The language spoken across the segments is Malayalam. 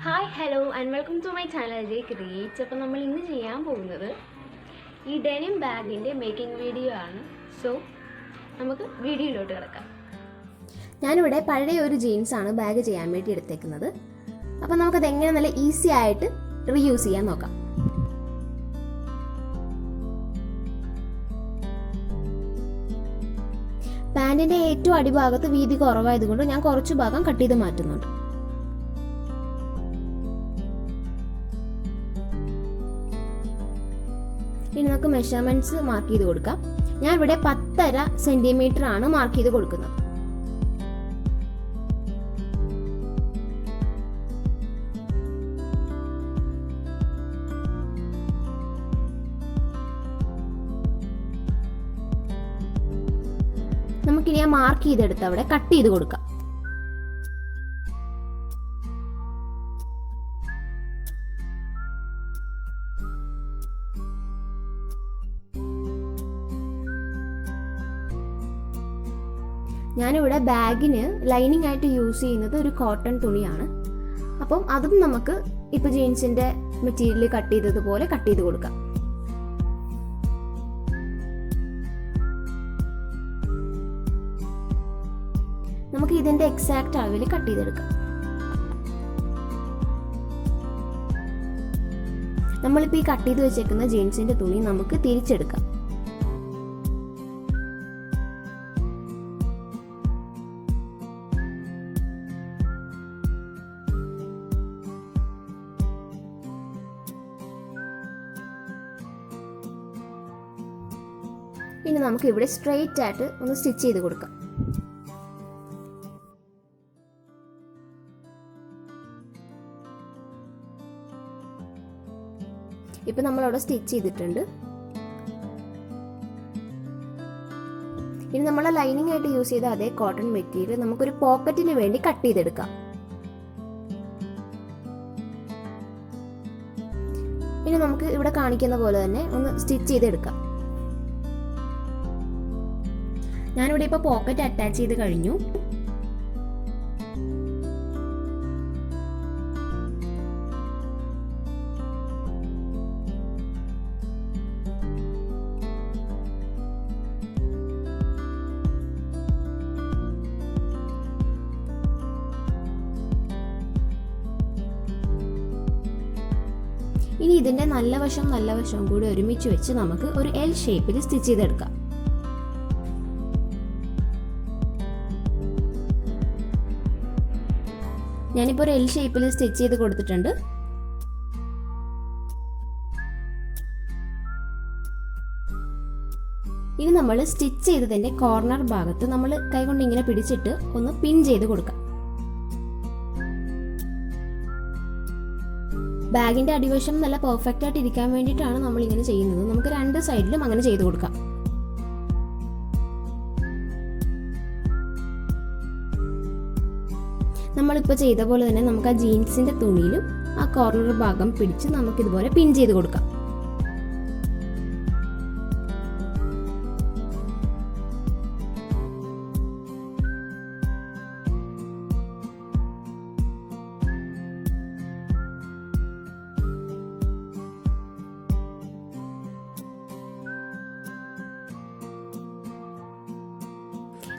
Hi hello and welcome to my channel creates. അപ്പോൾ നമ്മൾ ഇന്ന് ചെയ്യാൻ പോകുന്നത് ഈ ഡെനിം ബാഗിൻ്റെ മേക്കിംഗ് വീഡിയോ ആണ്. സോ നമുക്ക് വീഡിയോയിലോട്ട് കിടക്കാം. ഞാനിവിടെ പഴയ ഒരു ജീൻസാണ് ബാഗ് ചെയ്യാൻ വേണ്ടി എടുത്തേക്കുന്നത്. അപ്പോൾ നമുക്കത് എങ്ങനെ നല്ല ഈസി ആയിട്ട് റീയൂസ് ചെയ്യാൻ നോക്കാം. പാൻറ്റിൻ്റെ ഏറ്റവും അടിഭാഗത്ത് വീതി കുറവായതുകൊണ്ട് ഞാൻ കുറച്ച് ഭാഗം കട്ട് ചെയ്ത് മാറ്റുന്നുണ്ട്. ഇനി നമുക്ക് മെഷർമെന്റ്സ് മാർക്ക് ചെയ്ത് കൊടുക്കാം. ഞാൻ ഇവിടെ 10.5 സെന്റിമീറ്റർ ആണ് മാർക്ക് ചെയ്ത് കൊടുക്കുന്നത്. നമുക്കിനി ആ മാർക്ക് ചെയ്തെടുത്ത് അവിടെ കട്ട് ചെയ്ത് കൊടുക്കാം. ഞാനിവിടെ ബാഗിന് ലൈനിങ് ആയിട്ട് യൂസ് ചെയ്യുന്നത് ഒരു കോട്ടൺ തുണിയാണ്. അപ്പം അതും നമുക്ക് ഇപ്പോൾ ജീൻസിൻ്റെ മെറ്റീരിയൽ കട്ട് ചെയ്തതുപോലെ കട്ട് ചെയ്ത് കൊടുക്കാം. നമുക്ക് ഇതിൻ്റെ എക്സാക്റ്റ് അളവിൽ കട്ട് ചെയ്തെടുക്കാം. നമ്മളിപ്പോൾ ഈ കട്ട് ചെയ്ത് വെച്ചേക്കുന്ന ജീൻസിൻ്റെ തുണി നമുക്ക് തിരിച്ചെടുക്കാം. ഇനി നമുക്ക് ഇവിടെ സ്ട്രെയിറ്റ് ആയിട്ട് ഒന്ന് സ്റ്റിച്ച് ചെയ്ത് കൊടുക്കാം. ഇപ്പം നമ്മളവിടെ സ്റ്റിച്ച് ചെയ്തിട്ടുണ്ട്. ഇനി നമ്മൾ ലൈനിങ് ആയിട്ട് യൂസ് ചെയ്ത അതേ കോട്ടൺ മെറ്റീരിയൽ നമുക്കൊരു പോക്കറ്റിന് വേണ്ടി കട്ട് ചെയ്തെടുക്കാം. ഇനി നമുക്ക് ഇവിടെ കാണിക്കുന്ന പോലെ തന്നെ ഒന്ന് സ്റ്റിച്ച് ചെയ്തെടുക്കാം. ഞാനിവിടെ ഇപ്പോൾ പോക്കറ്റ് അറ്റാച്ച് ചെയ്ത് കഴിഞ്ഞു. ഇനി ഇതിൻ്റെ നല്ല വശവും കൂടി ഒരുമിച്ച് വെച്ച് നമുക്ക് ഒരു എൽ ഷേപ്പിൽ സ്റ്റിച്ച് ചെയ്തെടുക്കാം. ഞാനിപ്പോൾ ഒരു എൽ ഷേപ്പിൽ സ്റ്റിച്ച് ചെയ്ത് കൊടുത്തിട്ടുണ്ട്. ഇനി നമ്മൾ സ്റ്റിച്ച് ചെയ്തതിൻ്റെ കോർണർ ഭാഗത്ത് നമ്മൾ കൈകൊണ്ട് ഇങ്ങനെ പിടിച്ചിട്ട് ഒന്ന് പിൻ ചെയ്ത് കൊടുക്കാം. ബാഗിൻ്റെ അടിവശം നല്ല പെർഫെക്റ്റ് ആയിട്ട് ഇരിക്കാൻ വേണ്ടിയിട്ടാണ് നമ്മൾ ഇങ്ങനെ ചെയ്യുന്നത്. നമുക്ക് രണ്ട് സൈഡിലും അങ്ങനെ ചെയ്ത് കൊടുക്കാം. നമ്മളിപ്പോൾ ചെയ്ത പോലെ തന്നെ നമുക്ക് ആ ജീൻസിൻ്റെ തുണിയിലും ആ കോർണർ ഭാഗം പിടിച്ച് നമുക്കിതുപോലെ പിൻ ചെയ്ത് കൊടുക്കാം.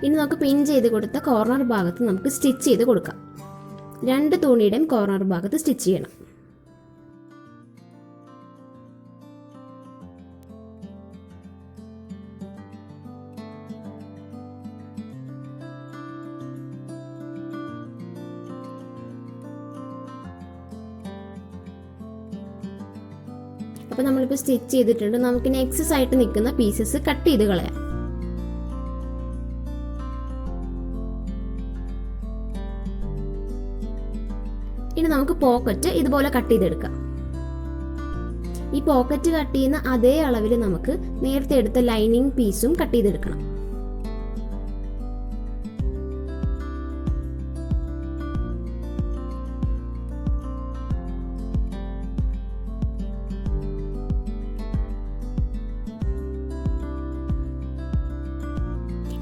ഇനി നമുക്ക് പിൻ ചെയ്ത് കൊടുത്ത കോർണർ ഭാഗത്ത് നമുക്ക് സ്റ്റിച്ച് ചെയ്ത് കൊടുക്കാം. രണ്ട് തുണിയുടെയും കോർണർ ഭാഗത്ത് സ്റ്റിച്ച് ചെയ്യണം. അപ്പോൾ നമ്മളിപ്പോൾ സ്റ്റിച്ച് ചെയ്തിട്ടുണ്ട്. നമുക്കിനി എക്സസ് ആയിട്ട് നിൽക്കുന്ന പീസസ് കട്ട് ചെയ്ത് കളയാം. ഇനി നമുക്ക് പോക്കറ്റ് ഇതുപോലെ കട്ട് ചെയ്തെടുക്കാം. ഈ പോക്കറ്റ് കട്ട് ചെയ്യുന്ന അതേ അളവിൽ നമുക്ക് നേരത്തെ എടുത്ത ലൈനിങ് പീസും കട്ട് ചെയ്തെടുക്കണം.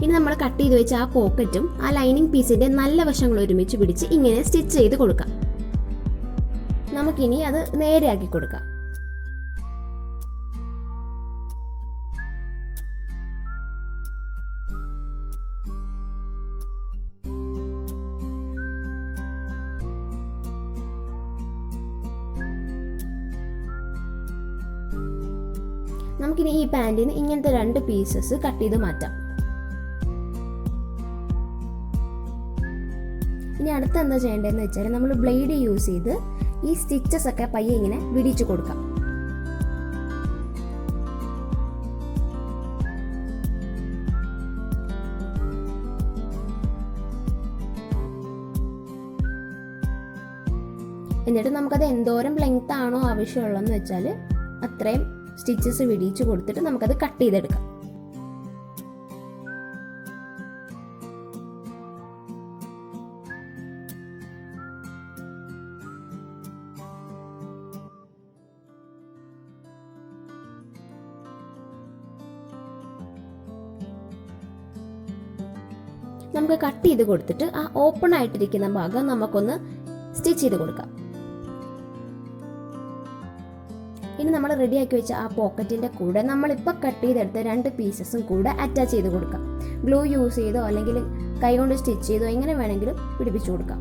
ഇനി നമ്മൾ കട്ട് ചെയ്ത് വെച്ച ആ പോക്കറ്റും ആ ലൈനിങ് പീസിന്റെ നല്ല വശങ്ങൾ ഒരുമിച്ച് പിടിച്ച് ഇങ്ങനെ സ്റ്റിച്ച് ചെയ്ത് കൊടുക്കാം. നമുക്കിനി അത് നേരെയാക്കി കൊടുക്കാം. നമുക്കിനി ഈ പാൻറ്റിന് ഇങ്ങനത്തെ 2 പീസസ് കട്ട് ചെയ്ത് മാറ്റാം. ഇനി അടുത്ത് എന്താ ചെയ്യേണ്ടതെന്ന് വെച്ചാൽ നമ്മൾ ബ്ലേഡ് യൂസ് ചെയ്ത് ഈ സ്റ്റിച്ചസ് ഒക്കെ പയ്യെ ഇങ്ങനെ വിടിച്ചു കൊടുക്കാം. എന്നിട്ട് നമുക്കത് എന്തോരം ലെങ്ത് ആണോ ആവശ്യമുള്ളതെന്ന് വെച്ചാൽ അത്രയും സ്റ്റിച്ചസ് വിടിച്ചു കൊടുത്തിട്ട് നമുക്കത് കട്ട് ചെയ്തെടുക്കാം. നമുക്ക് കട്ട് ചെയ്ത് കൊടുത്തിട്ട് ആ ഓപ്പൺ ആയിട്ടിരിക്കുന്ന ഭാഗം നമുക്കൊന്ന് സ്റ്റിച്ച് ചെയ്ത് കൊടുക്കാം. ഇനി നമ്മൾ റെഡിയാക്കി വെച്ച ആ പോക്കറ്റിൻ്റെ കൂടെ നമ്മളിപ്പോൾ കട്ട് ചെയ്തെടുത്ത 2 പീസസും കൂടെ അറ്റാച്ച് ചെയ്ത് കൊടുക്കാം. ഗ്ലൂ യൂസ് ചെയ്തോ അല്ലെങ്കിൽ കൈകൊണ്ട് സ്റ്റിച്ച് ചെയ്തോ എങ്ങനെ വേണമെങ്കിലും പിടിപ്പിച്ചു കൊടുക്കാം.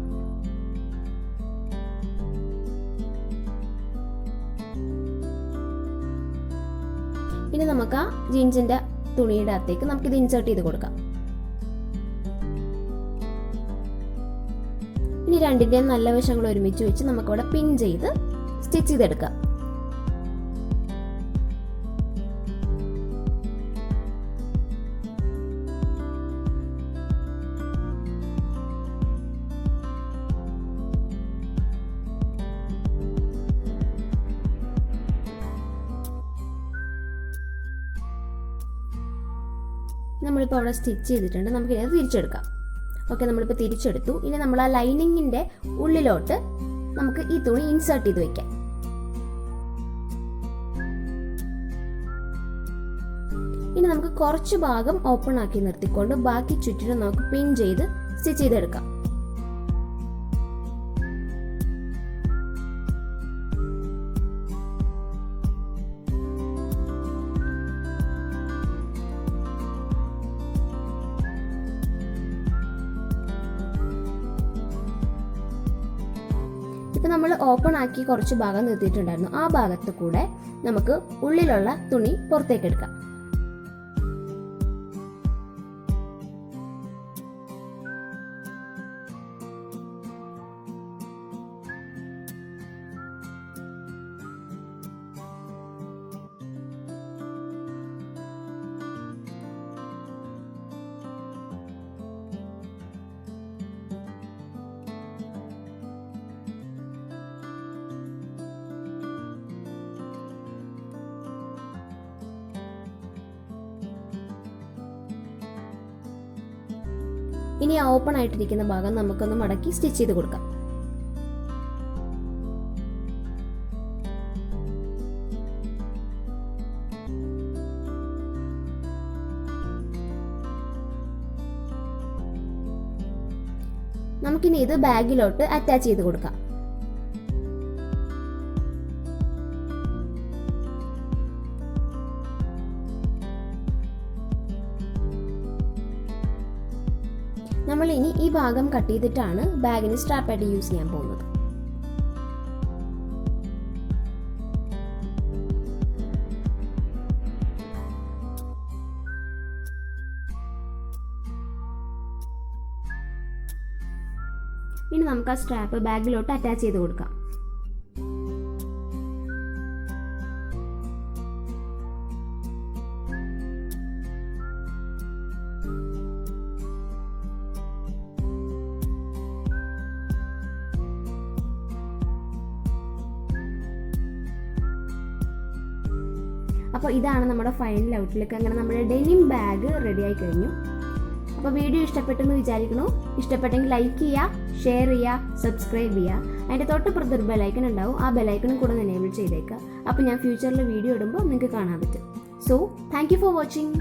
ഇനി നമുക്ക് ആ ജീൻസിൻ്റെ തുണിയുടെ അകത്തേക്ക് നമുക്കിത് ഇൻസേർട്ട് ചെയ്ത് കൊടുക്കാം. ഇനി രണ്ടിൻ്റെയും നല്ല വശങ്ങൾ ഒരുമിച്ച് വെച്ച് നമുക്കവിടെ പിൻ ചെയ്ത് സ്റ്റിച്ച് ചെയ്തെടുക്കാം. നമ്മളിപ്പോൾ അവിടെ സ്റ്റിച്ച് ചെയ്തിട്ടുണ്ട്. നമുക്ക് ഇത് തിരിച്ചെടുക്കാം. ഓക്കെ, നമ്മളിപ്പോൾ തിരിച്ചെടുത്തു. ഇനി നമ്മൾ ആ ലൈനിങ്ങിൻ്റെ ഉള്ളിലോട്ട് നമുക്ക് ഈ തുണി ഇൻസേർട്ട് ചെയ്ത് വെക്കാം. ഇനി നമുക്ക് കുറച്ച് ഭാഗം ഓപ്പൺ ആക്കി നിർത്തിക്കൊണ്ട് ബാക്കി ചുറ്റിനും നമുക്ക് പിൻ ചെയ്ത് സ്റ്റിച്ച് ചെയ്തെടുക്കാം. ഇപ്പം നമ്മൾ ഓപ്പൺ ആക്കി കുറച്ച് ഭാഗം നിർത്തിയിട്ടുണ്ടായിരുന്നു. ആ ഭാഗത്ത് കൂടെ നമുക്ക് ഉള്ളിലുള്ള തുണി പുറത്തേക്ക് എടുക്കാം. ഇനി ആ ഓപ്പൺ ആയിട്ടിരിക്കുന്ന ഭാഗം നമുക്കൊന്ന് മടക്കി സ്റ്റിച്ച് ചെയ്ത് കൊടുക്കാം. നമുക്കിനി ഇത് ബാഗിലോട്ട് അറ്റാച്ച് ചെയ്ത് കൊടുക്കാം. നമ്മൾ ഇനി ഈ ഭാഗം കട്ട് ചെയ്തിട്ടാണ് ബാഗിന് സ്ട്രാപ്പായിട്ട് യൂസ് ചെയ്യാൻ പോകുന്നത്. ഇനി നമുക്ക് ആ സ്ട്രാപ്പ് ബാഗിലോട്ട് അറ്റാച്ച് ചെയ്ത് കൊടുക്കാം. അപ്പോൾ ഇതാണ് നമ്മുടെ ഫൈനൽ ഔട്ട്ലുക്ക്. അങ്ങനെ നമ്മുടെ ഡെനിം ബാഗ് റെഡി ആയി കഴിഞ്ഞു. അപ്പോൾ വീഡിയോ ഇഷ്ടപ്പെട്ടെന്ന് വിചാരിക്കണു. ഇഷ്ടപ്പെട്ടെങ്കിൽ ലൈക്ക് ചെയ്യുക, ഷെയർ ചെയ്യുക, സബ്സ്ക്രൈബ് ചെയ്യുക. അതിൻ്റെ തൊട്ടപ്പുറത്തൊരു ബെലൈക്കൺ ഉണ്ടാവും. ആ ബെലൈക്കണും കൂടെ എനേബിൾ ചെയ്തേക്കുക. അപ്പോൾ ഞാൻ ഫ്യൂച്ചറിൽ വീഡിയോ ഇടുമ്പോൾ നിങ്ങൾക്ക് കാണാൻ പറ്റും. So thank you for watching.